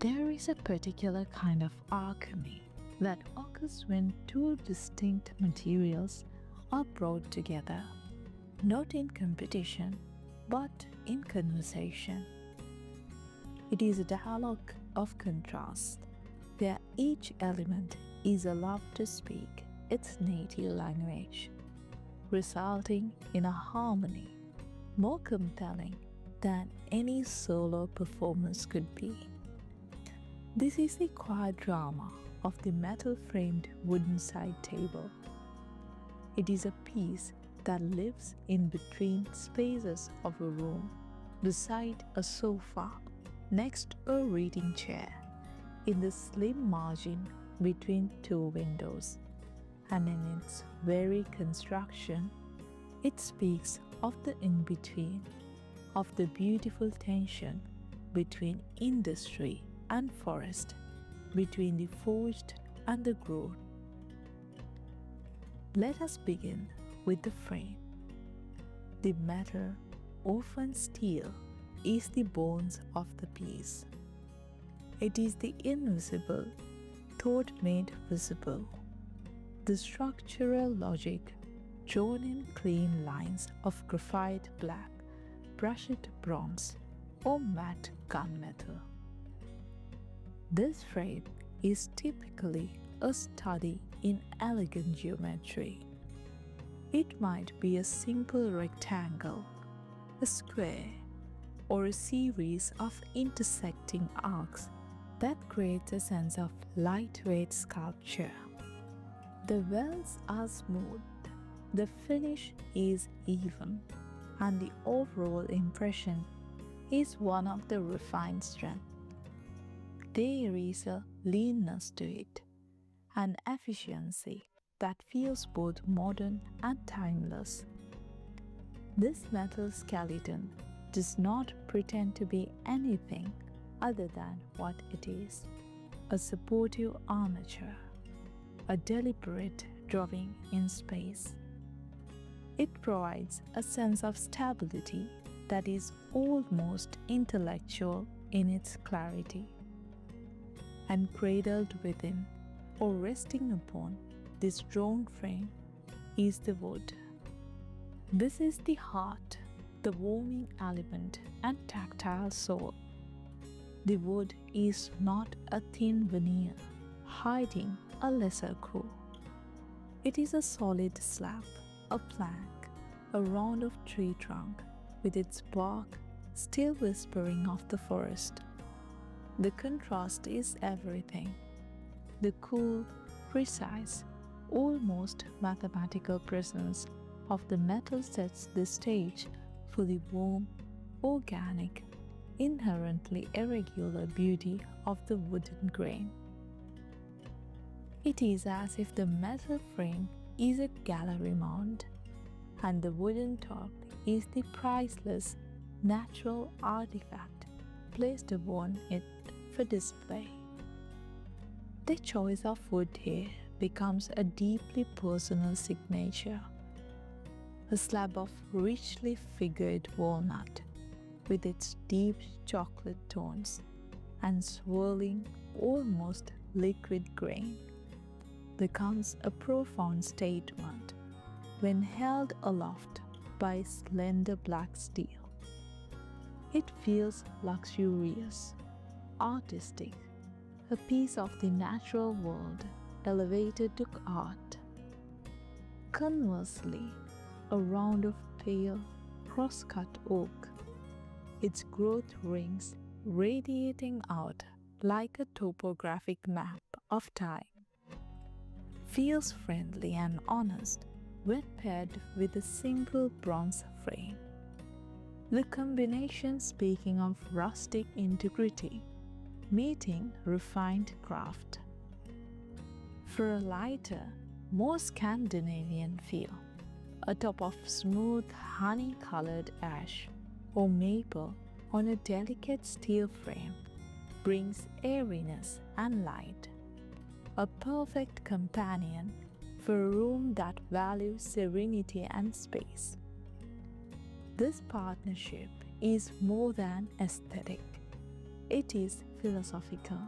There is a particular kind of alchemy that occurs when two distinct materials are brought together, not in competition, but in conversation. It is a dialogue of contrast, where each element is allowed to speak its native language, resulting in a harmony more compelling than any solo performance could be. This is the quiet drama of the metal-framed wooden side table. It is a piece that lives in between spaces of a room, beside a sofa, next a reading chair, in the slim margin between two windows, and in its very construction, it speaks of the in-between, of the beautiful tension between industry and forest, between the forged and the grown. Let us begin with the frame. The metal, often steel, is the bones of the piece. It is the invisible, thought made visible, the structural logic drawn in clean lines of graphite black, brushed bronze, or matte gunmetal. This frame is typically a study in elegant geometry. It might be a simple rectangle, a square, or a series of intersecting arcs that creates a sense of lightweight sculpture. The welds are smooth, the finish is even, and the overall impression is one of the refined strength. There is a leanness to it, an efficiency that feels both modern and timeless. This metal skeleton does not pretend to be anything other than what it is: a supportive armature, a deliberate drawing in space. It provides a sense of stability that is almost intellectual in its clarity. And cradled within, or resting upon, this drawn frame is the wood. This is the heart, the warming element and tactile soul. The wood is not a thin veneer hiding a lesser core. It is a solid slab, a plank, a round of tree trunk with its bark still whispering of the forest. The contrast is everything. The cool, precise, almost mathematical presence of the metal sets the stage for the warm, organic, inherently irregular beauty of the wooden grain. It is as if the metal frame is a gallery mount, and the wooden top is the priceless natural artifact placed upon it for display. The choice of wood here becomes a deeply personal signature. A slab of richly figured walnut, with its deep chocolate tones and swirling, almost liquid grain, becomes a profound statement when held aloft by slender black steel. It feels luxurious, artistic, a piece of the natural world elevated to art. Conversely, a round of pale, cross-cut oak, its growth rings radiating out like a topographic map of time, feels friendly and honest when paired with a simple bronze frame. The combination speaking of rustic integrity meeting refined craft. For a lighter, more Scandinavian feel, a top of smooth honey-colored ash or maple on a delicate steel frame brings airiness and light, a perfect companion for a room that values serenity and space. This partnership is more than aesthetic. It is philosophical.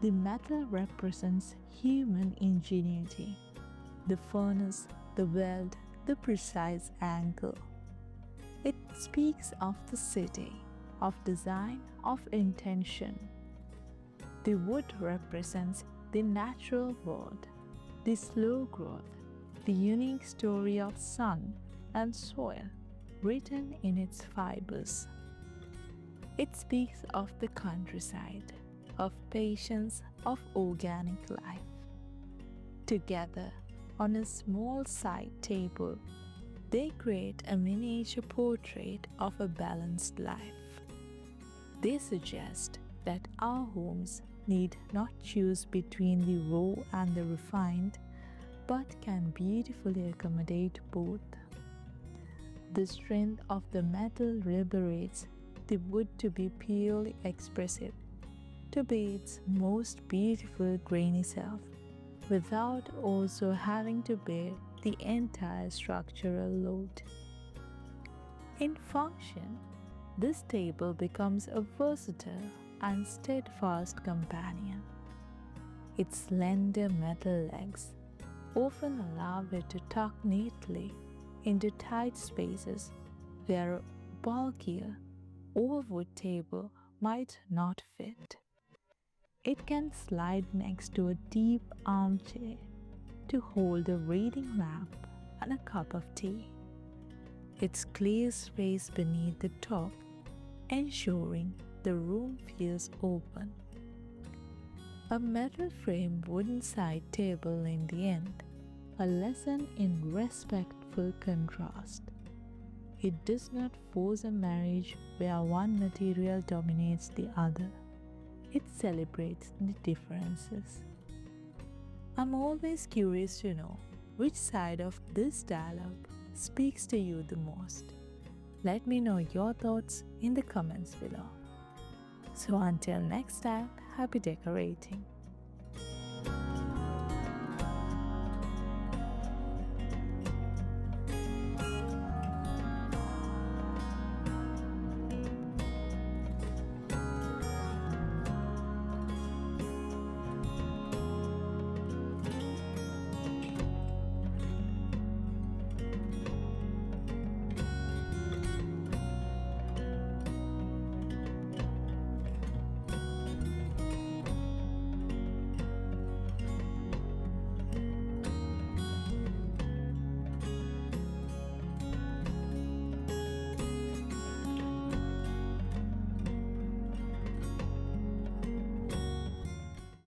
The metal represents human ingenuity, the furnace, the weld, the precise angle. It speaks of the city, of design, of intention. The wood represents the natural world, the slow growth, the unique story of sun and soil written in its fibers. It speaks of the countryside, of patience, of organic life. Together, on a small side table, they create a miniature portrait of a balanced life. They suggest that our homes need not choose between the raw and the refined, but can beautifully accommodate both. The strength of the metal liberates the wood to be purely expressive, to be its most beautiful grainy self, without also having to bear the entire structural load. In function, this table becomes a versatile and steadfast companion. Its slender metal legs often allow it to tuck neatly into tight spaces where a bulkier overwood table might not fit. It can slide next to a deep armchair to hold a reading lamp and a cup of tea. Its clear space beneath the top, ensuring the room feels open. A metal frame wooden side table in the end, a lesson in respectful contrast. It does not force a marriage where one material dominates the other. It celebrates the differences. I'm always curious to know which side of this dialogue speaks to you the most. Let me know your thoughts in the comments below. So until next time, happy decorating.